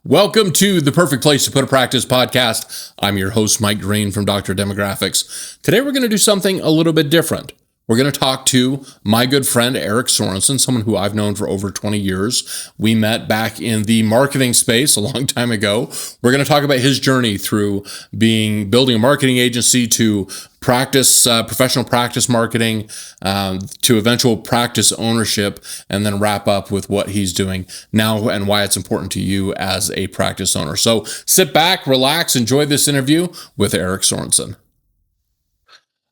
Welcome to the Perfect Place to Put a Practice podcast. I'm your host, Mike Green from Dr. Demographics. Today, we're going to do something a little bit different. We're going to talk to my good friend, Erik Sorenson, someone who I've known for over 20 years. We met back in the marketing space a long time ago. We're going to talk about his journey through building a marketing agency to professional practice marketing, to eventual practice ownership, and then wrap up with what he's doing now and why it's important to you as a practice owner. So sit back, relax, enjoy this interview with Erik Sorenson.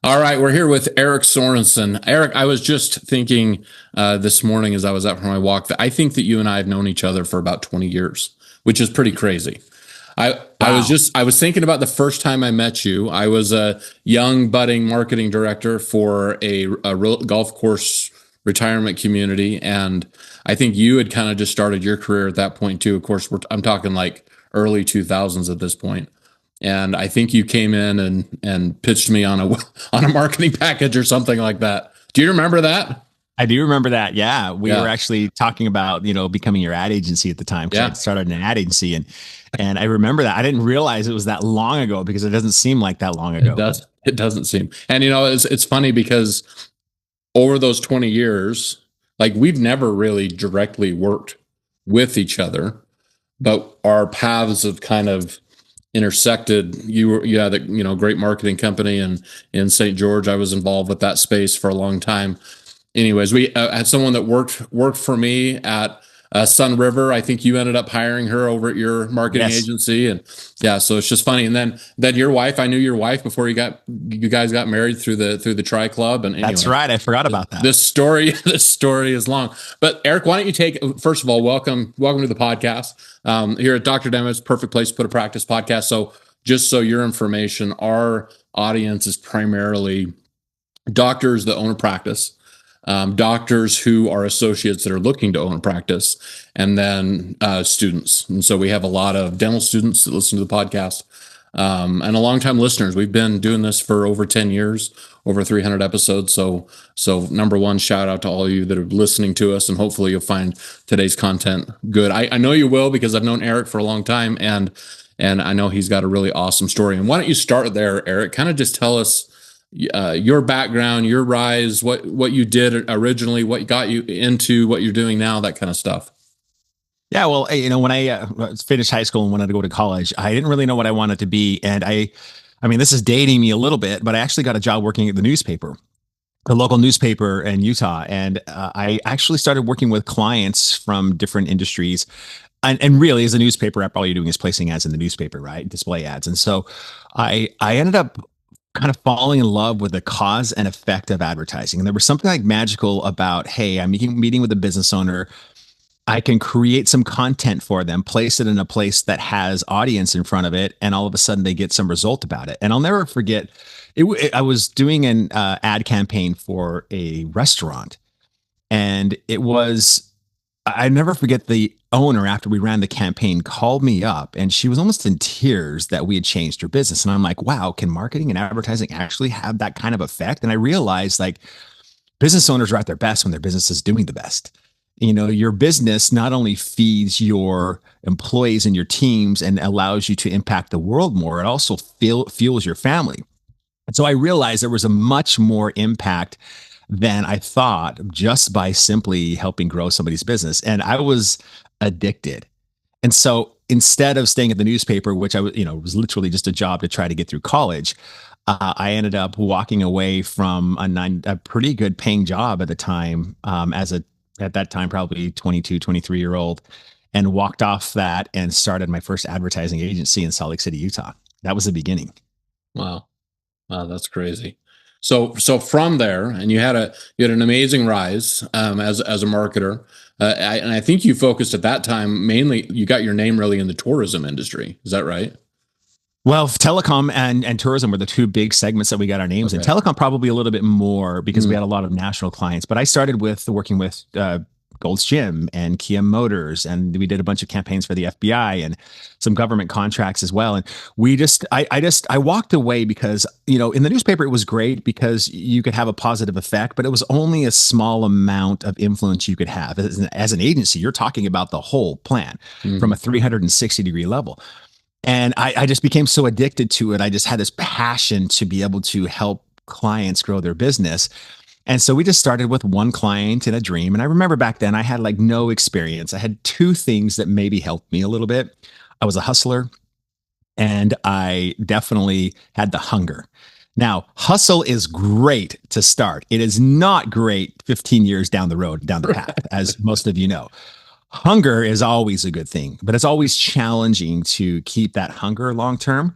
All right, we're here with Erik Sorenson. Erik, I was just thinking this morning as I was out for my walk that I think that you and I have known each other for about 20 years, which is pretty crazy. I was thinking about the first time I met you. I was a young budding marketing director for a golf course retirement community, and I think you had kind of just started your career at that point too. Of course, I'm talking like early 2000s at this point. And I think you came in and pitched me on a marketing package or something like that. Do you remember that? I do remember that. Yeah. We were actually talking about, becoming your ad agency at the time. I started an ad agency and I remember that. I didn't realize it was that long ago because it doesn't seem like that long ago. It doesn't seem. And it's funny because over those 20 years, like we've never really directly worked with each other, but our paths have kind of intersected. You had a great marketing company in St. George. I was involved with that space for a long time. Anyways, we had someone that worked for me at Sun River. I think you ended up hiring her over at your marketing agency, and so it's just funny. And then your wife, I knew your wife before you guys got married through the Tri Club. And anyway, that's right. I forgot about that. This story is long. But Erik, why don't you first of all, welcome to the podcast. Here at Dr. Demographics, Perfect Place to Put a Practice podcast. So just so your information, our audience is primarily doctors that own a practice, doctors who are associates that are looking to own a practice, and then students. And so we have a lot of dental students that listen to the podcast, and a long-time listeners. We've been doing this for over 10 years, over 300 episodes. So number one, shout out to all of you that are listening to us, and hopefully you'll find today's content good. I know you will, because I've known Erik for a long time, and I know he's got a really awesome story. And why don't you start there, Erik? Kind of just tell us your background, your rise, what you did originally, what got you into what you're doing now, that kind of stuff. Yeah, well, when I finished high school and wanted to go to college, I didn't really know what I wanted to be. And I mean, this is dating me a little bit, but I actually got a job working at the local newspaper in Utah. And I actually started working with clients from different industries. And really, as a newspaper rep, all you're doing is placing ads in the newspaper, right? Display ads. And so I ended up kind of falling in love with the cause and effect of advertising. And there was something like magical about, hey, I'm meeting with a business owner. I can create some content for them, place it in a place that has audience in front of it, and all of a sudden they get some result about it. And I'll never forget, I was doing an ad campaign for a restaurant, and I never forget the owner, after we ran the campaign, called me up, and she was almost in tears that we had changed her business. And I'm like, wow, can marketing and advertising actually have that kind of effect? And I realized, like, business owners are at their best when their business is doing the best. Your business not only feeds your employees and your teams and allows you to impact the world more, it also fuels your family. And so I realized there was a much more impact than I thought just by simply helping grow somebody's business. And I was addicted. And so instead of staying at the newspaper, which was literally just a job to try to get through college, I ended up walking away from a pretty good paying job at the time, at that time, probably 22, 23-year-old, and walked off that and started my first advertising agency in Salt Lake City, Utah. That was the beginning. Wow, that's crazy. So from there, and you had an amazing rise as a marketer, and I think you focused at that time mainly. You got your name really in the tourism industry. Is that right? Well, telecom and tourism were the two big segments that we got our names in. Telecom probably a little bit more because we had a lot of national clients. But I started with working with Gold's Gym and Kia Motors, and we did a bunch of campaigns for the FBI and some government contracts as well. And I walked away because, in the newspaper, it was great because you could have a positive effect, but it was only a small amount of influence you could have. As an agency, you're talking about the whole plan from a 360-degree level. And I just became so addicted to it. I just had this passion to be able to help clients grow their business. And so we just started with one client in a dream. And I remember back then I had like no experience. I had two things that maybe helped me a little bit. I was a hustler, and I definitely had the hunger. Now, hustle is great to start. It is not great 15 years down the road, down the path, as most of you know. Hunger is always a good thing, but it's always challenging to keep that hunger long term.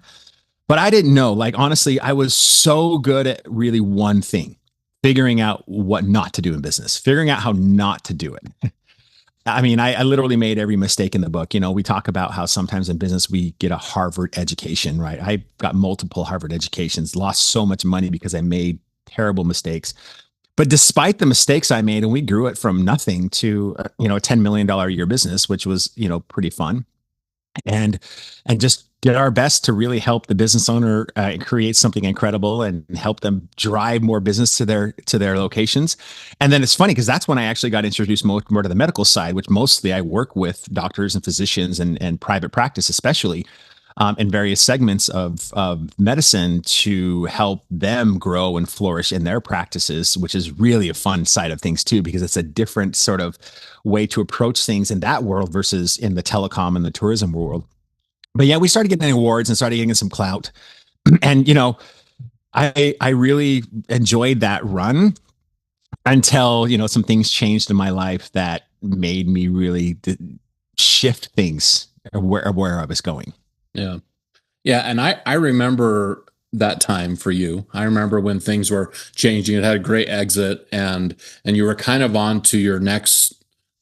But I didn't know, like, honestly, I was so good at really one thing, figuring out what not to do in business, figuring out how not to do it. I mean, I literally made every mistake in the book. We talk about how sometimes in business we get a Harvard education, right? I got multiple Harvard educations, lost so much money because I made terrible mistakes. But despite the mistakes I made, and we grew it from nothing to, a $10 million a year business, which was, pretty fun. And just did our best to really help the business owner create something incredible and help them drive more business to their locations. And then it's funny because that's when I actually got introduced more to the medical side, which mostly I work with doctors and physicians and private practice, especially in various segments of medicine, to help them grow and flourish in their practices, which is really a fun side of things too, because it's a different sort of way to approach things in that world versus in the telecom and the tourism world. But yeah, we started getting awards and started getting some clout. And, I really enjoyed that run until, some things changed in my life that made me really shift things where I was going. Yeah. Yeah. And I remember that time for you. I remember when things were changing. It had a great exit, and you were kind of on to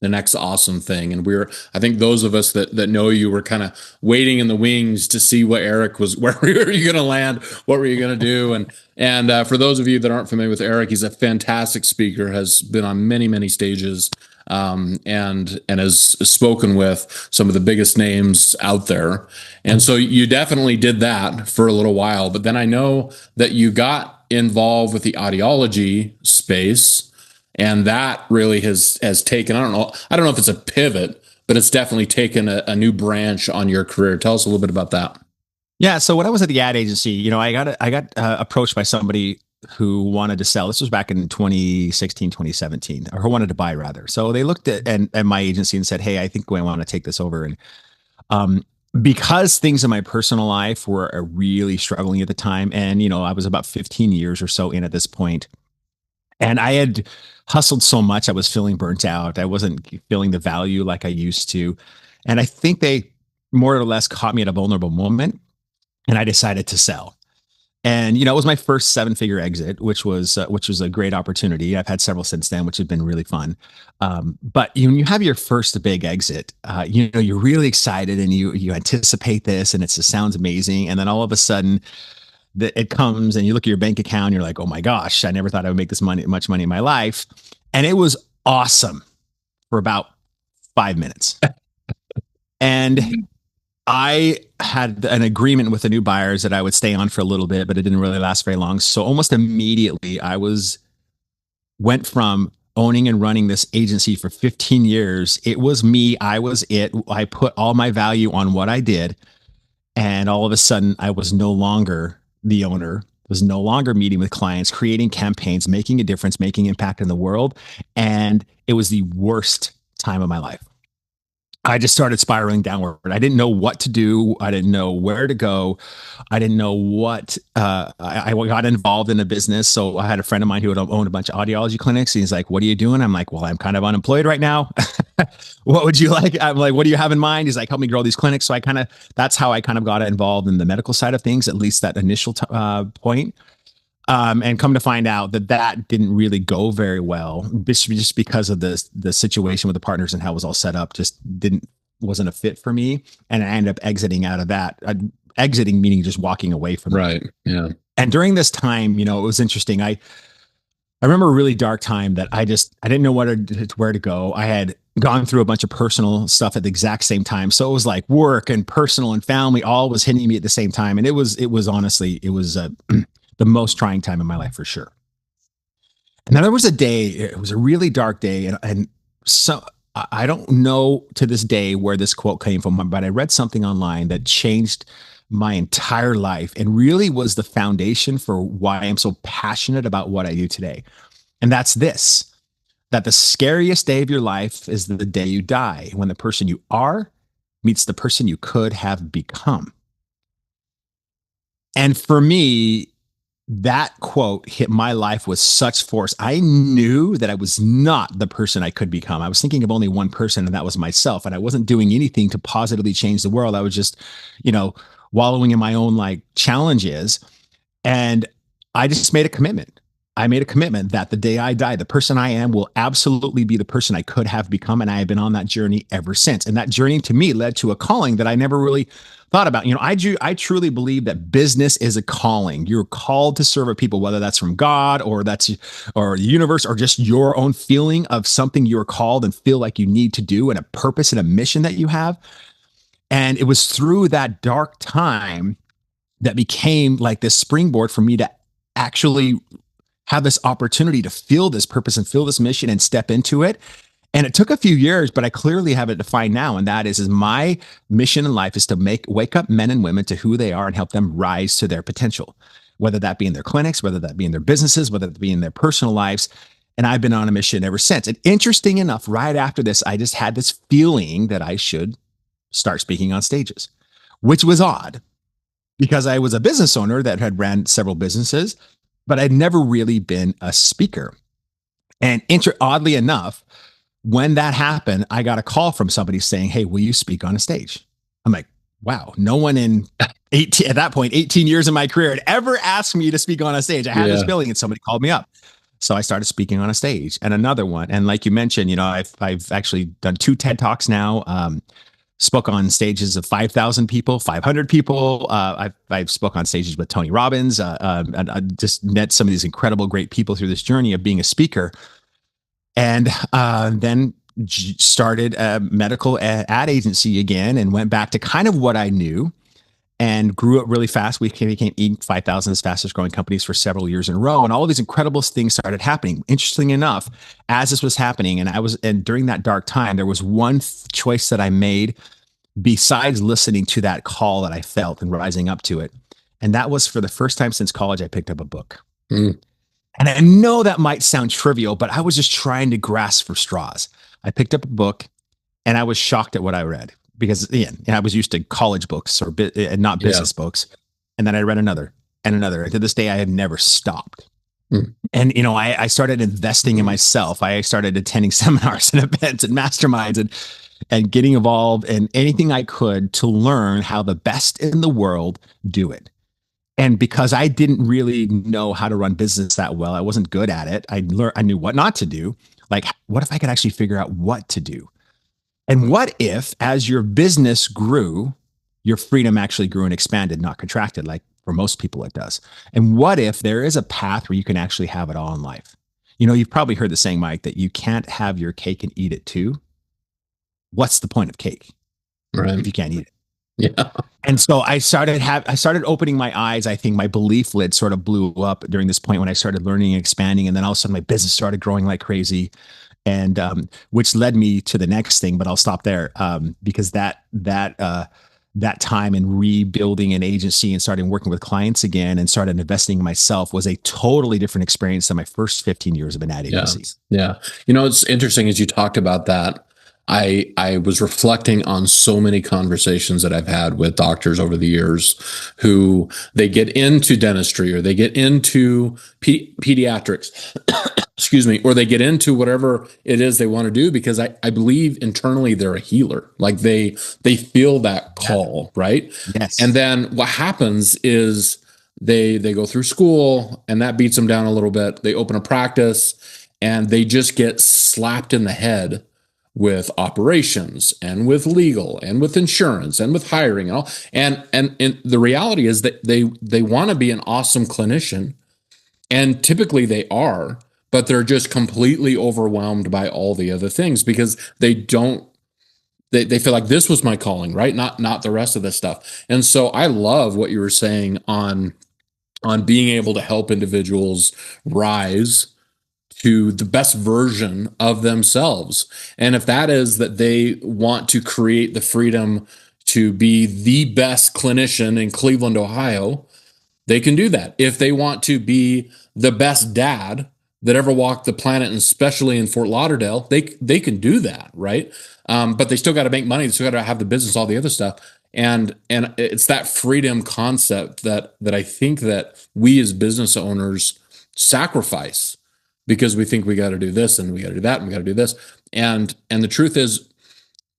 the next awesome thing. And I think those of us that know you were kind of waiting in the wings to see what Erik was, where were you going to land? What were you going to do? And for those of you that aren't familiar with Erik, he's a fantastic speaker, has been on many, many stages, and has spoken with some of the biggest names out there. And so you definitely did that for a little while, but then I know that you got involved with the audiology space, and that really has taken, I don't know if it's a pivot, but it's definitely taken a new branch on your career. Tell us a little bit about that. Yeah. So when I was at the ad agency, I got approached by somebody who wanted to sell. This was back in 2016, 2017, or who wanted to buy rather. So they looked at my agency and said, "Hey, I think we want to take this over." And because things in my personal life were really struggling at the time, and I was about 15 years or so in at this point, and I had hustled so much, I was feeling burnt out. I wasn't feeling the value like I used to, and I think they more or less caught me at a vulnerable moment, and I decided to sell. And it was my first seven-figure exit, which was a great opportunity. I've had several since then, which have been really fun. But when you have your first big exit, you're really excited and you anticipate this, and it sounds amazing. And then all of a sudden, it comes, and you look at your bank account, and you're like, "Oh my gosh, I never thought I would make much money in my life." And it was awesome for about 5 minutes, and I had an agreement with the new buyers that I would stay on for a little bit, but it didn't really last very long. So almost immediately went from owning and running this agency for 15 years. It was me. I was it. I put all my value on what I did. And all of a sudden I was no longer the owner, was no longer meeting with clients, creating campaigns, making a difference, making impact in the world. And it was the worst time of my life. I just started spiraling downward. I didn't know what to do. I didn't know where to go. I didn't know what, I got involved in a business. So I had a friend of mine who had owned a bunch of audiology clinics. He's like, "What are you doing?" I'm like, "Well, I'm kind of unemployed right now." "What would you like?" I'm like, "What do you have in mind?" He's like, "Help me grow these clinics." So that's how I kind of got involved in the medical side of things, at least that initial point. And come to find out that didn't really go very well, just because of the situation with the partners and how it was all set up. Just wasn't a fit for me, and I ended up exiting out of that. Exiting meaning just walking away from it. Right. Yeah. And during this time, it was interesting. I remember a really dark time that I didn't know where to go. I had gone through a bunch of personal stuff at the exact same time. So it was like work and personal and family all was hitting me at the same time. And it was honestly, it was the most trying time in my life for sure. And then there was a day, it was a really dark day. And so I don't know to this day where this quote came from, but I read something online that changed my entire life and really was the foundation for why I'm so passionate about what I do today. And that's this, that the scariest day of your life is the day you die, when the person you are meets the person you could have become. And for me, that quote hit my life with such force. I knew that I was not the person I could become. I was thinking of only one person, and that was myself. And I wasn't doing anything to positively change the world. I was just, you know, wallowing in my own like challenges. And I just made a commitment. I made a commitment that the day I die, the person I am will absolutely be the person I could have become. And I have been on that journey ever since. And that journey to me led to a calling that I never really thought about. You know, I truly believe that business is a calling. You're called to serve people, whether that's from God or or the universe or just your own feeling of something you're called and feel like you need to do, and a purpose and a mission that you have. And it was through that dark time that became like this springboard for me to actually have this opportunity to feel this purpose and feel this mission and step into it. And it took a few years, but I clearly have it defined now. And that is my mission in life is to wake up men and women to who they are and help them rise to their potential, whether that be in their clinics, whether that be in their businesses, whether that be in their personal lives. And I've been on a mission ever since. And interesting enough, right after this, I just had this feeling that I should start speaking on stages, which was odd because I was a business owner that had ran several businesses, but I'd never really been a speaker. And oddly enough, when that happened, I got a call from somebody saying, "Hey, will you speak on a stage?" I'm like, wow, no one in 18, at that point, 18 years in my career had ever asked me to speak on a stage. I had this feeling and somebody called me up. So I started speaking on a stage, and another one. And like you mentioned, you know, I've actually done 2 TED Talks now. Spoke on stages of 5,000 people, 500 people. I've spoke on stages with Tony Robbins. And I just met some of these incredible, great people through this journey of being a speaker. And then started a medical ad agency again and went back to kind of what I knew and grew up really fast. We became Inc. 5,000 fastest growing companies for several years in a row. And all of these incredible things started happening. Interesting enough, as this was happening, and during that dark time, there was one choice that I made besides listening to that call that I felt and rising up to it. And that was, for the first time since college, I picked up a book. Mm. And I know that might sound trivial, but I was just trying to grasp for straws. I picked up a book and I was shocked at what I read because, again, I was used to college books or not business books. And then I read another and another. And to this day, I have never stopped. Mm. And, you know, I started investing in myself. I started attending seminars and events and masterminds and getting involved in anything I could to learn how the best in the world do it. And because I didn't really know how to run business that well, I wasn't good at it. I knew what not to do. Like, what if I could actually figure out what to do? And what if, as your business grew, your freedom actually grew and expanded, not contracted, like for most people it does? And what if there is a path where you can actually have it all in life? You know, you've probably heard the saying, Mike, that you can't have your cake and eat it too. What's the point of cake, right, if you can't eat it? Yeah. And so I started opening my eyes. I think my belief lid sort of blew up during this point when I started learning and expanding. And then all of a sudden my business started growing like crazy, and which led me to the next thing. But I'll stop there because that time in rebuilding an agency and starting working with clients again and started investing in myself was a totally different experience than my first 15 years of an ad agency. Yeah. You know, it's interesting as you talked about that. I was reflecting on so many conversations that I've had with doctors over the years who they get into dentistry or they get into pediatrics, excuse me, or they get into whatever it is they want to do because I believe internally they're a healer. Like they feel that call, right? Yes. And then what happens is they go through school and that beats them down a little bit. They open a practice and they just get slapped in the head with operations and with legal and with insurance and with hiring and all. And the reality is that they want to be an awesome clinician, and typically they are, but they're just completely overwhelmed by all the other things because they feel like this was my calling, right? Not the rest of this stuff. And so I love what you were saying on being able to help individuals rise to the best version of themselves. And if that is that they want to create the freedom to be the best clinician in Cleveland, Ohio, they can do that. If they want to be the best dad that ever walked the planet, and especially in Fort Lauderdale, they can do that, right? But they still got to make money. They still got to have the business, all the other stuff. And it's that freedom concept that I think that we as business owners sacrifice because we think we got to do this and we got to do that and we got to do this. And the truth is,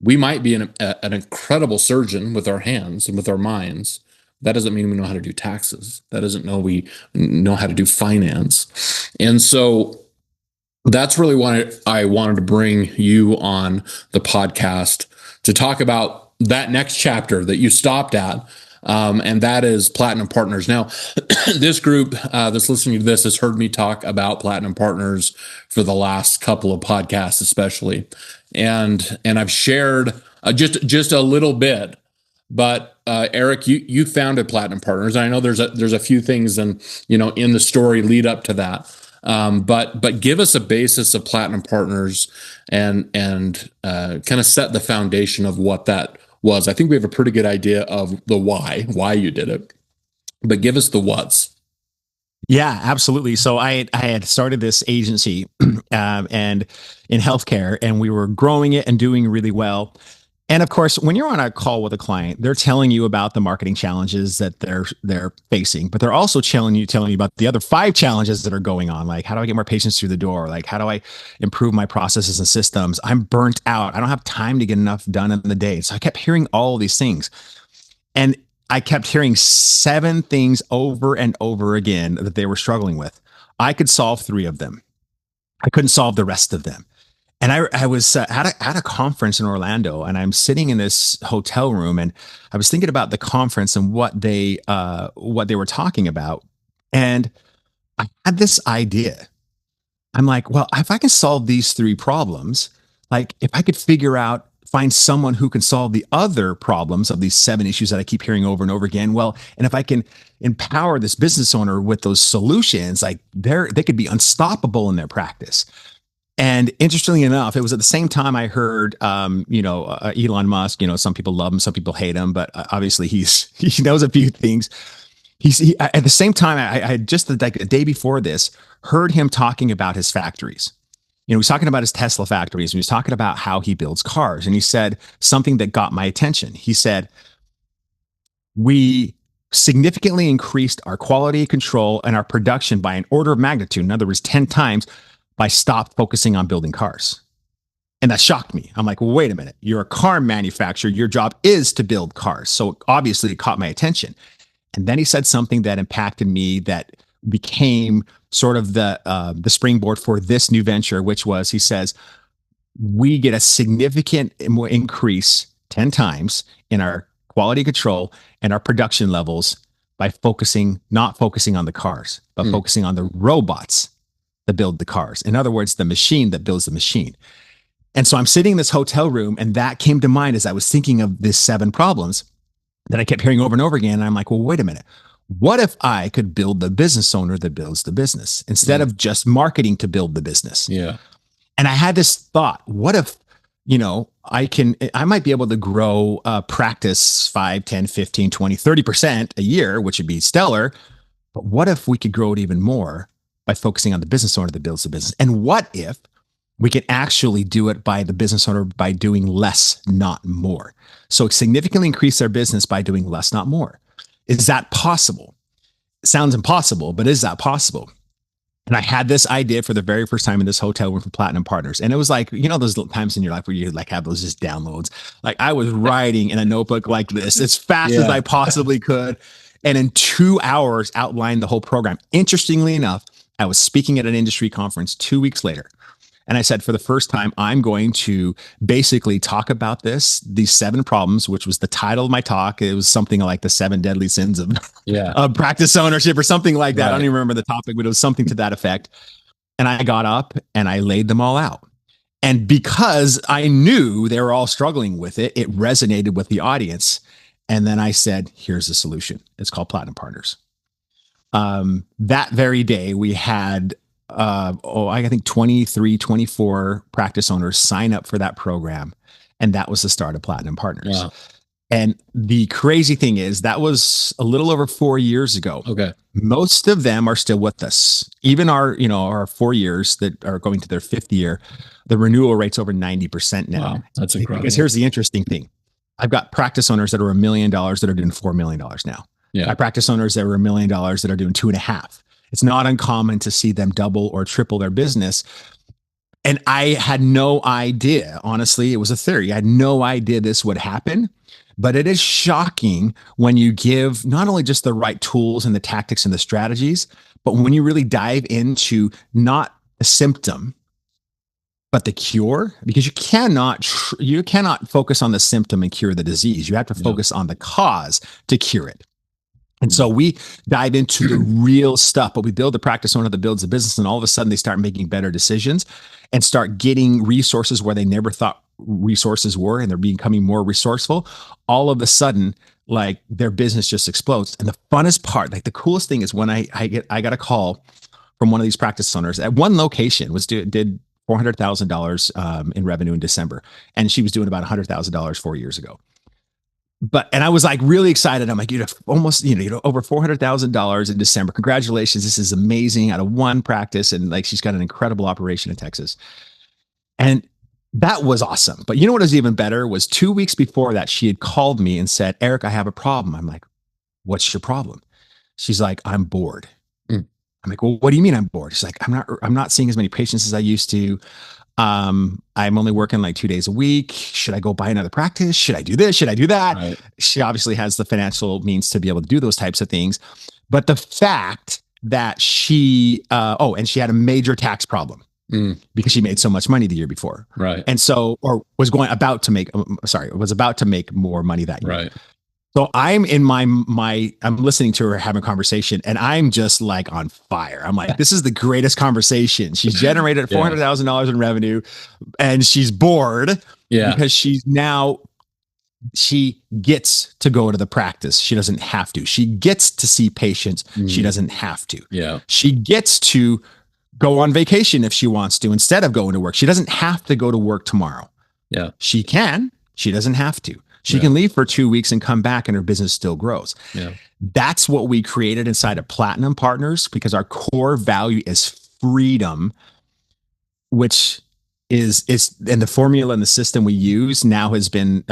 we might be an incredible surgeon with our hands and with our minds. That doesn't mean we know how to do taxes. That doesn't mean we know how to do finance. And so that's really why I wanted to bring you on the podcast to talk about that next chapter that you stopped at. And that is Platinum Partners. Now, this group that's listening to this has heard me talk about Platinum Partners for the last couple of podcasts, especially. And I've shared just a little bit. But Erik, you founded Platinum Partners. And I know there's a few things in the story lead up to that. But give us a basis of Platinum Partners and kind of set the foundation of what that was. I think we have a pretty good idea of the why you did it, but give us the what's. Yeah, absolutely. So I had started this agency and in healthcare, and we were growing it and doing really well. And of course, when you're on a call with a client, they're telling you about the marketing challenges that they're facing, but they're also telling you about the other 5 challenges that are going on. Like, how do I get more patients through the door? Like, how do I improve my processes and systems? I'm burnt out. I don't have time to get enough done in the day. So I kept hearing all of these things. And I kept hearing 7 things over and over again that they were struggling with. I could solve 3 of them. I couldn't solve the rest of them. And I was at a conference in Orlando, and I'm sitting in this hotel room, and I was thinking about the conference and what they were talking about. And I had this idea. I'm like, well, if I can solve these 3 problems, like if I could find someone who can solve the other problems of these 7 issues that I keep hearing over and over again. Well, and if I can empower this business owner with those solutions, like they could be unstoppable in their practice. And interestingly enough, it was at the same time I heard, Elon Musk. Some people love him, some people hate him, but obviously he knows a few things. At the same time, I had just like the day before this heard him talking about his factories. He was talking about his Tesla factories, and he was talking about how he builds cars. And he said something that got my attention. He said, we significantly increased our quality control and our production by an order of magnitude. In other words, 10 times. By stop focusing on building cars. And that shocked me. I'm like, well, wait a minute. You're a car manufacturer. Your job is to build cars. So obviously it caught my attention. And then he said something that impacted me that became sort of the springboard for this new venture, which was, he says, we get a significant increase 10 times in our quality control and our production levels by not focusing on the cars, but focusing on the robots that build the cars. In other words, the machine that builds the machine. And so I'm sitting in this hotel room, and that came to mind as I was thinking of these 7 problems that I kept hearing over and over again. And I'm like, well, wait a minute. What if I could build the business owner that builds the business instead of just marketing to build the business? Yeah. And I had this thought, what if, I might be able to grow practice 5, 10, 15, 20, 30% a year, which would be stellar. But what if we could grow it even more by focusing on the business owner that builds the business? And what if we can actually do it by the business owner by doing less, not more? So significantly increase their business by doing less, not more. Is that possible? It sounds impossible, but is that possible? And I had this idea for the very first time in this hotel room for Platinum Partners. And it was like, those times in your life where you like have those just downloads. Like I was writing in a notebook like this as fast as I possibly could. And in 2 hours outlined the whole program. Interestingly enough, I was speaking at an industry conference 2 weeks later. And I said, for the first time, I'm going to basically talk about these 7 problems, which was the title of my talk. It was something like the 7 deadly sins of practice ownership or something like that. Right. I don't even remember the topic, but it was something to that effect. And I got up and I laid them all out. And because I knew they were all struggling with it, it resonated with the audience. And then I said, here's the solution. It's called Platinum Partners. That very day, we had, I think 23, 24 practice owners sign up for that program. And that was the start of Platinum Partners. Wow. And the crazy thing is that was a little over 4 years ago. Okay. Most of them are still with us. Even our 4 years that are going to their fifth year, the renewal rate's over 90% now. Wow. That's incredible. Because here's the interesting thing. I've got practice owners that are $1 million that are doing $4 million now. Yeah. I practice owners that were $1 million that are doing 2.5. It's not uncommon to see them double or triple their business. And I had no idea, honestly, it was a theory. I had no idea this would happen. But it is shocking when you give not only just the right tools and the tactics and the strategies, but when you really dive into not the symptom, but the cure, because you cannot focus on the symptom and cure the disease. You have to focus on the cause to cure it. And so we dive into the real stuff, but we build the practice owner that builds the business. And all of a sudden they start making better decisions and start getting resources where they never thought resources were. And they're becoming more resourceful. All of a sudden, like their business just explodes. And the funnest part, like the coolest thing is when I got a call from one of these practice owners at one location did $400,000 in revenue in December. And she was doing about $100,000 4 years ago. And I was like really excited. I'm like, almost, over $400,000 in December. Congratulations. This is amazing out of one practice. And like, she's got an incredible operation in Texas. And that was awesome. But you know what was even better was 2 weeks before that, she had called me and said, Erik, I have a problem. I'm like, what's your problem? She's like, I'm bored. I'm like, well, what do you mean I'm bored? She's like, I'm not seeing as many patients as I used to. I'm only working like 2 days a week. Should I go buy another practice? Should I do this? Should I do that? Right. She obviously has the financial means to be able to do those types of things. But the fact that she had a major tax problem because she made so much money the year before. Right. And so, or was about to make more money that year. Right. So I'm in I'm listening to her having a conversation and I'm just like on fire. I'm like, this is the greatest conversation. She's generated $400,000 in revenue and she's bored because she gets to go to the practice. She doesn't have to. She gets to see patients. She doesn't have to. Yeah. She gets to go on vacation if she wants to instead of going to work. She doesn't have to go to work tomorrow. Yeah. She can. She doesn't have to. She can leave for 2 weeks and come back and her business still grows. Yeah. That's what we created inside of Platinum Partners because our core value is freedom, which is and the formula and the system we use now has been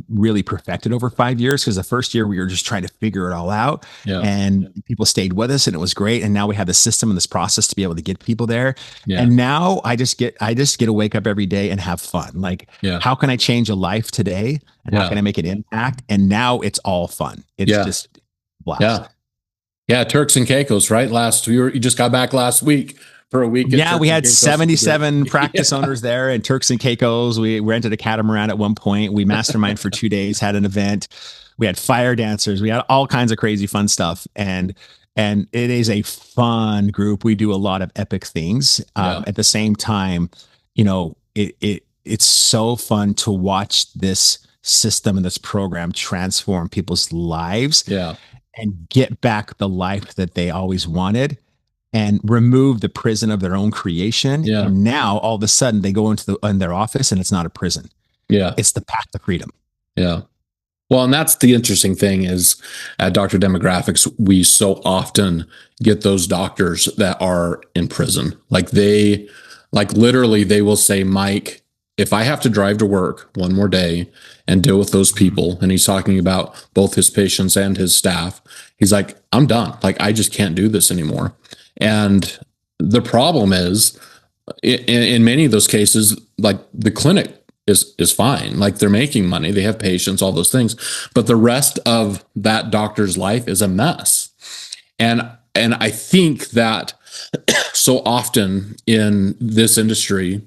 really perfected over 5 years because the first year we were just trying to figure it all out and people stayed with us and it was great. And now we have the system and this process to be able to get people there. Yeah. And now I just get to wake up every day and have fun. Like, how can I change a life today? And how can I make an impact? And now it's all fun. It's just blast. Yeah. Yeah. Turks and Caicos, right? You just got back last week. For a week. Yeah, we had 77 practice owners there in Turks and Caicos. We rented a catamaran at one point. We mastermind for 2 days, had an event. We had fire dancers. We had all kinds of crazy fun stuff. And it is a fun group. We do a lot of epic things. At the same time, it's so fun to watch this system and this program transform people's lives and get back the life that they always wanted. And remove the prison of their own creation. Yeah. And now all of a sudden they go in their office and it's not a prison. Yeah. It's the path to freedom. Yeah. Well, and that's the interesting thing is at Dr. Demographics, we so often get those doctors that are in prison. Literally they will say, Mike, if I have to drive to work one more day and deal with those people, and he's talking about both his patients and his staff, he's like, I'm done. Like, I just can't do this anymore. And the problem is in many of those cases, like the clinic is fine. Like they're making money, they have patients, all those things, but the rest of that doctor's life is a mess. And I think that so often in this industry,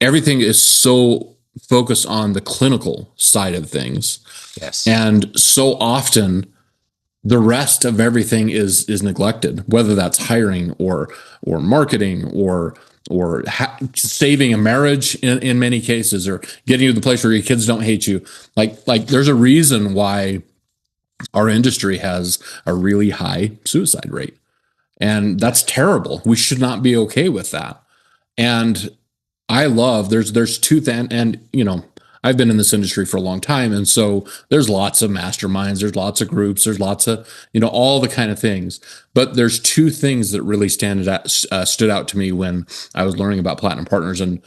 everything is so focused on the clinical side of things. Yes. And so often the rest of everything is neglected, whether that's hiring or marketing or saving a marriage in many cases, or getting you to the place where your kids don't hate you. Like there's a reason why our industry has a really high suicide rate. And that's terrible. We should not be okay with that. And I love there's two things, and I've been in this industry for a long time, and so there's lots of masterminds, there's lots of groups, there's lots of all the kind of things. But there's two things that really stood out to me when I was learning about Platinum Partners, and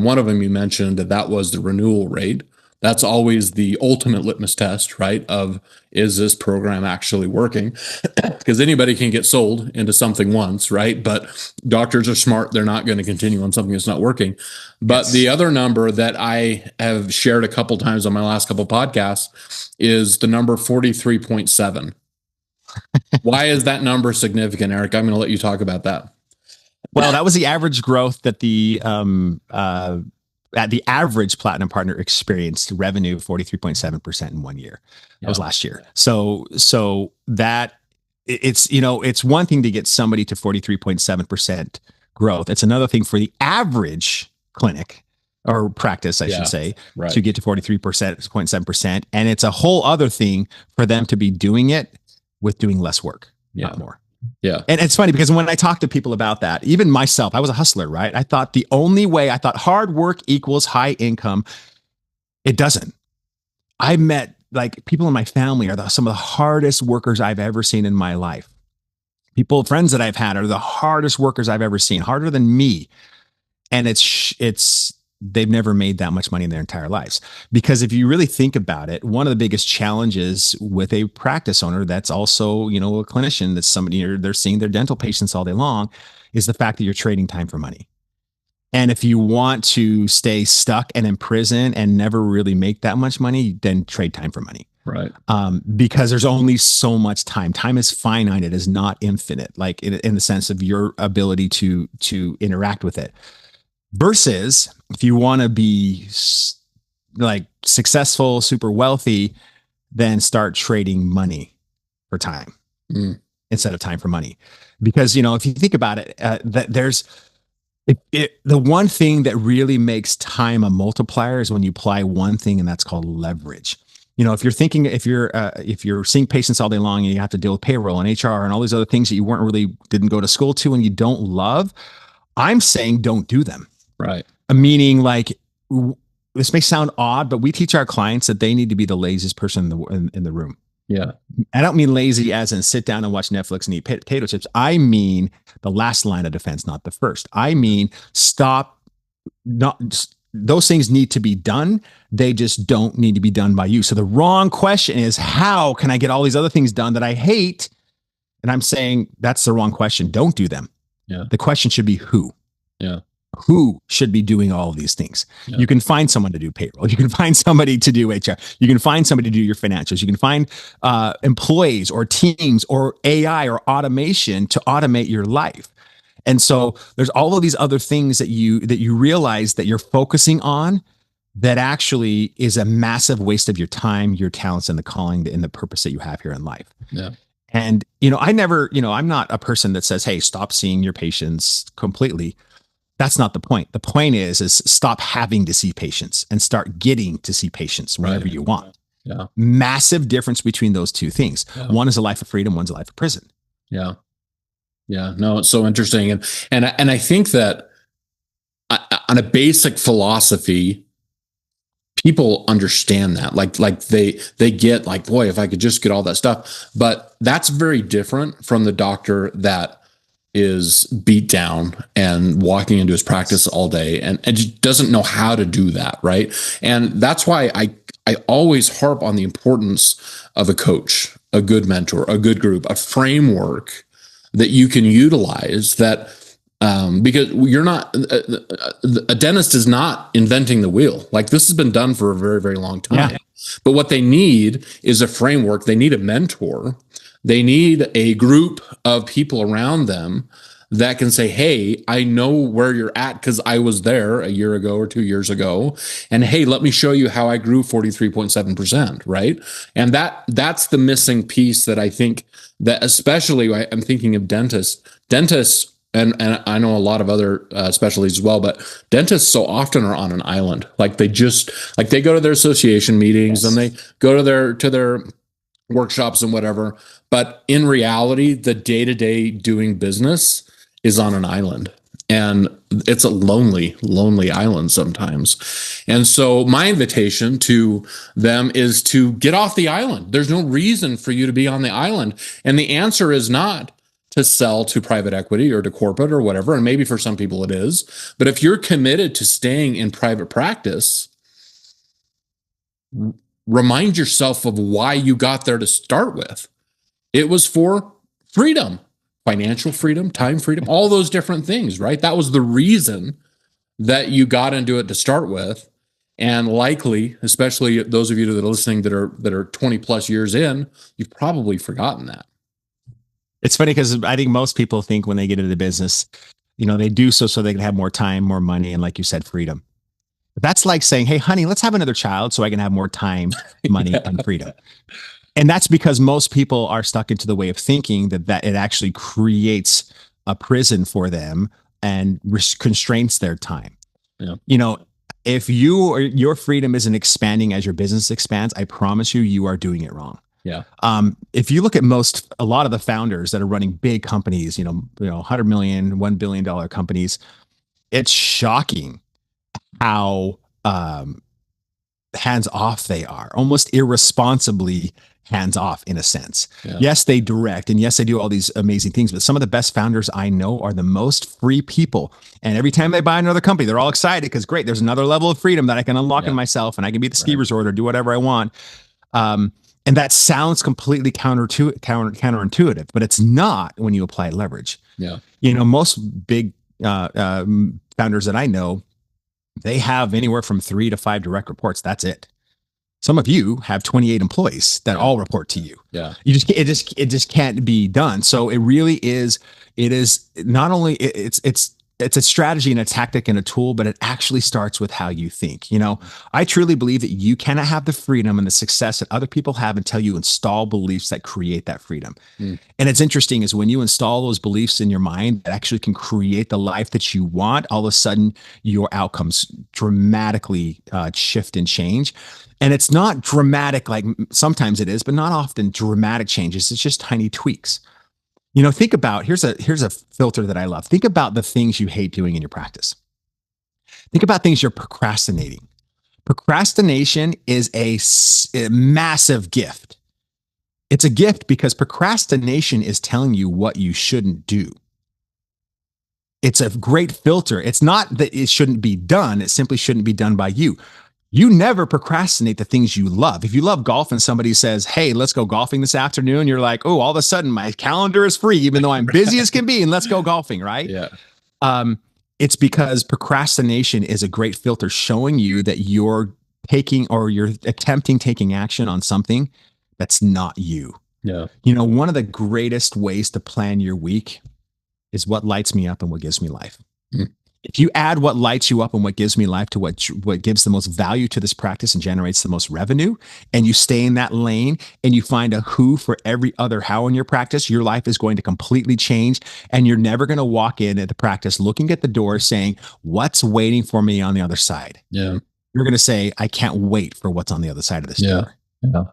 one of them you mentioned that was the renewal rate. That's always the ultimate litmus test, right? Of, is this program actually working? Because anybody can get sold into something once, right? But doctors are smart. They're not going to continue on something that's not working. But yes. The other number that I have shared a couple times on my last couple podcasts is the number 43.7. Why is that number significant, Eric? I'm going to let you talk about that. Well, that was the average growth that the average Platinum Partner experienced revenue 43.7% in 1 year. That was last year. So that it's one thing to get somebody to 43.7% growth. It's another thing for the average clinic or practice, I should say, right, to get to 43.7%. And it's a whole other thing for them to be doing it with doing less work, not more. Yeah. And it's funny because when I talk to people about that, even myself, I was a hustler, right? I thought hard work equals high income. It doesn't. I met people in my family are some of the hardest workers I've ever seen in my life. Friends that I've had are the hardest workers I've ever seen, harder than me. And they've never made that much money in their entire lives. Because if you really think about it, one of the biggest challenges with a practice owner that's also, a clinician, that's somebody they're seeing their dental patients all day long, is the fact that you're trading time for money. And if you want to stay stuck and in prison and never really make that much money, then trade time for money. Right. Because there's only so much time. Time is finite. It is not infinite, like in the sense of your ability to interact with it. Versus if you want to be successful, super wealthy, then start trading money for time instead of time for money. Because, if you think about it, that there's the one thing that really makes time a multiplier is when you apply one thing, and that's called leverage. If you're seeing patients all day long and you have to deal with payroll and HR and all these other things that you didn't go to school to and you don't love, I'm saying don't do them. Right. Meaning, this may sound odd, but we teach our clients that they need to be the laziest person in the room. Yeah. I don't mean lazy as in sit down and watch Netflix and eat potato chips. I mean the last line of defense, not the first. I mean, those things need to be done. They just don't need to be done by you. So the wrong question is, how can I get all these other things done that I hate? And I'm saying that's the wrong question. Don't do them. Yeah. The question should be who. Yeah. Who should be doing all of these things? Yeah. You can find someone to do payroll. You can find somebody to do HR. You can find somebody to do your financials. You can find employees or teams or AI or automation to automate your life. And so there's all of these other things that you realize that you're focusing on that actually is a massive waste of your time, your talents, and the calling and the purpose that you have here in life. Yeah. And, I'm not a person that says, hey, stop seeing your patients completely. That's not the point. The point is stop having to see patients and start getting to see patients whenever you want. Yeah. Massive difference between those two things. Yeah. One is a life of freedom. One's a life of prison. Yeah. Yeah. No, it's so interesting. And I think that on a basic philosophy, people understand that. Like they get boy, if I could just get all that stuff. But that's very different from the doctor that is beat down and walking into his practice all day and just doesn't know how to do that. Right. And that's why I always harp on the importance of a coach, a good mentor, a good group, a framework that you can utilize that, because you're not, a dentist is not inventing the wheel. This has been done for a very, very long time. Yeah. But what they need is a framework. They need a mentor. They need a group of people around them that can say, hey, I know where you're at because I was there a year ago or 2 years ago. And hey, let me show you how I grew 43.7%, right? And that's the missing piece that I think that, especially I'm thinking of dentists, and I know a lot of other specialties as well, but dentists so often are on an island. Like they go to their association meetings, and they go to their workshops and whatever. But in reality, the day-to-day doing business is on an island. And it's a lonely, lonely island sometimes. And so my invitation to them is to get off the island. There's no reason for you to be on the island. And the answer is not to sell to private equity or to corporate or whatever. And maybe for some people it is. But if you're committed to staying in private practice, remind yourself of why you got there to start with. It was for freedom, financial freedom, time freedom, all those different things, right? That was the reason that you got into it to start with. And likely, especially those of you that are listening that are 20 plus years in, you've probably forgotten that. It's funny because I think most people think when they get into the business, they do so they can have more time, more money, and like you said, freedom. That's like saying, hey, honey, let's have another child so I can have more time, money, and freedom. And that's because most people are stuck into the way of thinking that it actually creates a prison for them and constrains their time. Yeah. If your freedom isn't expanding as your business expands, I promise you are doing it wrong. Yeah. If you look at a lot of the founders that are running big companies, 100 million, $1 billion companies, it's shocking how hands off they are, almost irresponsibly hands off in a sense. Yeah. Yes, they direct, and yes, they do all these amazing things, but some of the best founders I know are the most free people. And every time they buy another company, they're all excited because great, there's another level of freedom that I can unlock in myself, and I can be at the ski resort or do whatever I want. And that sounds completely counterintuitive, but it's not when you apply leverage. Yeah. Most big founders that I know, they have anywhere from 3 to 5 direct reports. That's it. Some of you have 28 employees that all report to you. Yeah. It just can't be done. So it really is. It is not only it's a strategy and a tactic and a tool, but it actually starts with how you think. I truly believe that you cannot have the freedom and the success that other people have until you install beliefs that create that freedom. And it's interesting is when you install those beliefs in your mind that actually can create the life that you want, all of a sudden your outcomes dramatically shift and change. And it's not dramatic, like sometimes it is, but not often dramatic changes. It's just tiny tweaks. Think about, here's a filter that I love. Think about the things you hate doing in your practice. Think about things you're procrastinating. Procrastination is a massive gift. It's a gift because procrastination is telling you what you shouldn't do. It's a great filter. It's not that it shouldn't be done. It simply shouldn't be done by you. You never procrastinate the things you love. If you love golf and somebody says, hey, let's go golfing this afternoon, you're like, oh, all of a sudden my calendar is free, even though I'm busy as can be, and let's go golfing, right? Yeah. It's because procrastination is a great filter showing you that you're attempting taking action on something that's not you. Yeah. One of the greatest ways to plan your week is what lights me up and what gives me life. If you add what lights you up and what gives me life to what gives the most value to this practice and generates the most revenue, and you stay in that lane and you find a who for every other how in your practice, your life is going to completely change. And you're never going to walk in at the practice looking at the door saying, what's waiting for me on the other side? Yeah. You're going to say, I can't wait for what's on the other side of this door. Yeah.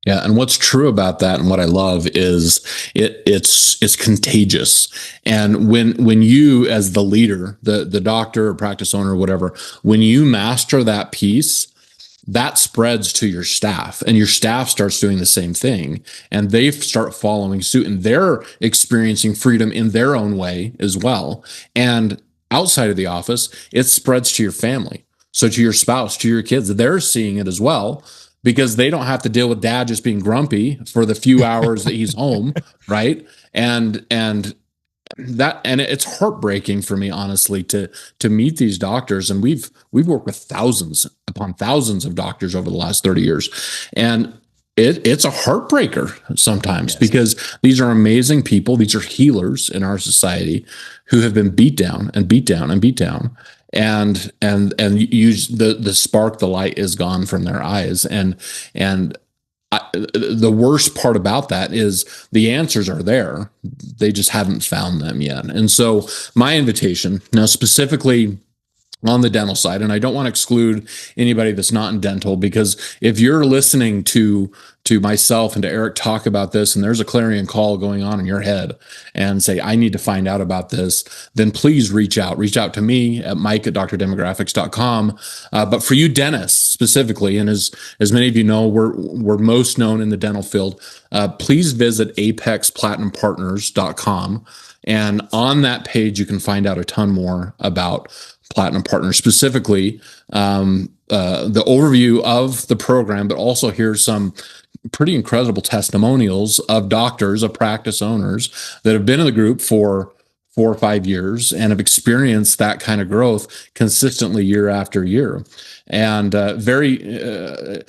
Yeah, and what's true about that, and what I love is it's contagious. And when you, as the leader, the doctor or practice owner or whatever, when you master that piece, that spreads to your staff, and your staff starts doing the same thing, and they start following suit, and they're experiencing freedom in their own way as well. And outside of the office, it spreads to your family, so to your spouse, to your kids, they're seeing it as well, because they don't have to deal with dad just being grumpy for the few hours that he's home, right? And it's heartbreaking for me, honestly, to meet these doctors. And we've worked with thousands upon thousands of doctors over the last 30 years. And it's a heartbreaker sometimes, Yes. because these are amazing people. These are healers in our society who have been beat down and beat down and beat down. And use the spark, the light is gone from their eyes. And the worst part about that is the answers are there. They just haven't found them yet. And so my invitation now, specifically on the dental side, and I don't want to exclude anybody that's not in dental, because if you're listening to myself and to Erik talk about this, and there's a clarion call going on in your head, and say, I need to find out about this, then please reach out to me at mike@drdemographics.com. But for you dentists specifically, and as many of you know, we're most known in the dental field, please visit apexplatinumpartners.com. And on that page, you can find out a ton more about Platinum Partners, specifically the overview of the program, but also here's some pretty incredible testimonials of doctors, of practice owners that have been in the group for 4 or 5 years and have experienced that kind of growth consistently year after year. And it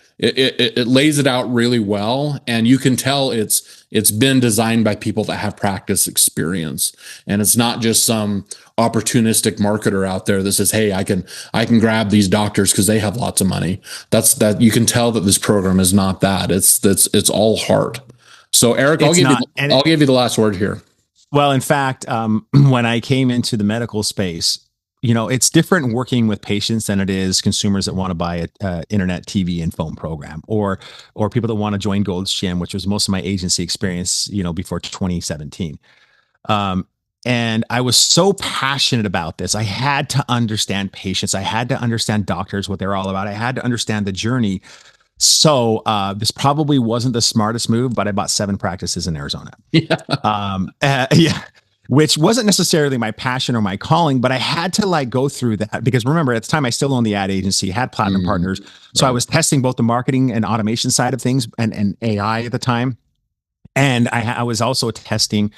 lays it out really well, and you can tell it's been designed by people that have practice experience, and it's not just some opportunistic marketer out there that says, hey, I can grab these doctors because they have lots of money. That you can tell that this program is not that. It's all heart. So Erik, I'll give you the last word here. Well, in fact, when I came into the medical space, it's different working with patients than it is consumers that want to buy a internet, TV, and phone program, or people that want to join Gold's Gym, which was most of my agency experience, before 2017. And I was so passionate about this. I had to understand patients. I had to understand doctors, what they're all about. I had to understand the journey. So this probably wasn't the smartest move, but I bought 7 practices in Arizona. Yeah. Which wasn't necessarily my passion or my calling, but I had to go through that, because remember, at the time I still owned the ad agency, had Platinum Partners. So I was testing both the marketing and automation side of things, and AI at the time. And I was also testing,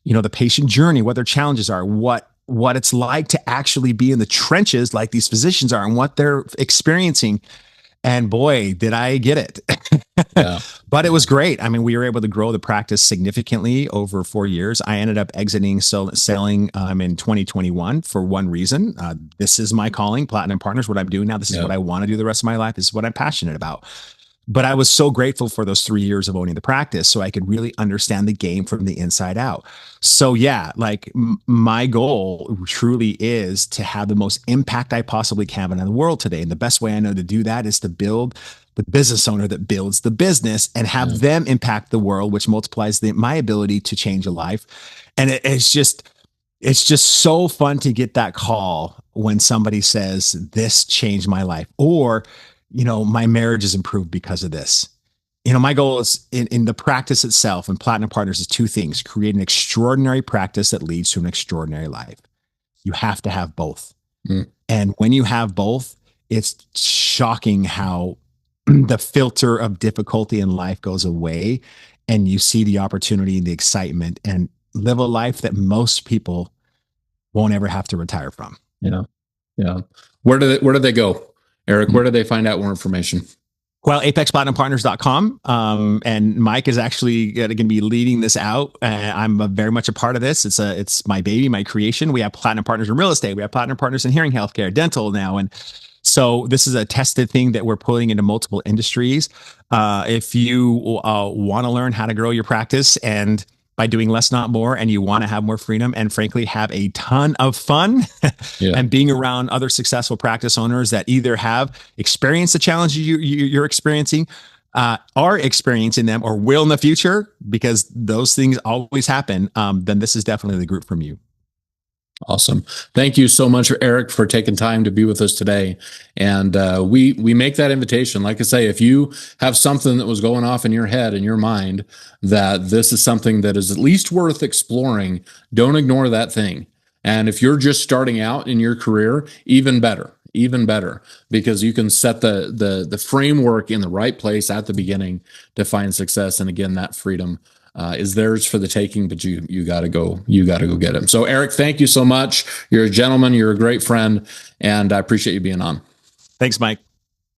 the patient journey, what their challenges are, what it's like to actually be in the trenches like these physicians are, and what they're experiencing. And boy, did I get it. Yeah. But it was great. I mean, we were able to grow the practice significantly over 4 years. I ended up exiting selling in 2021 for one reason. This is my calling, Platinum Partners, what I'm doing now. This is what I want to do the rest of my life. This is what I'm passionate about. But I was so grateful for those 3 years of owning the practice, so I could really understand the game from the inside out. So yeah, my goal truly is to have the most impact I possibly can in the world today. And the best way I know to do that is to build the business owner that builds the business, and have them impact the world, which multiplies my ability to change a life. And it's just so fun to get that call when somebody says, this changed my life, or my marriage is improved because of this. My goal is in the practice itself, and Platinum Partners, is 2 things: create an extraordinary practice that leads to an extraordinary life. You have to have both. And when you have both, it's shocking how the filter of difficulty in life goes away, and you see the opportunity and the excitement, and live a life that most people won't ever have to retire from. Yeah. Where do they go, Erik? Where do they find out more information? Well, apexplatinumpartners.com. And Mike is actually going to be leading this out. I'm very much a part of this. It's my baby, my creation. We have Platinum Partners in real estate. We have Platinum Partners in hearing healthcare, dental now. And so this is a tested thing that we're putting into multiple industries. If you want to learn how to grow your practice, and by doing less, not more, and you want to have more freedom, and frankly, have a ton of fun and being around other successful practice owners that either have experienced the challenges you're experiencing, are experiencing them, or will in the future, because those things always happen, then this is definitely the group from you. Awesome. Thank you so much, Erik, for taking time to be with us today. And we make that invitation. Like I say, if you have something that was going off in your head, in your mind, that this is something that is at least worth exploring, don't ignore that thing. And if you're just starting out in your career, even better, because you can set the framework in the right place at the beginning to find success. And again, that freedom is theirs for the taking, but you got to go get it. So Erik, thank you so much. You're a gentleman, you're a great friend, and I appreciate you being on. Thanks, Mike.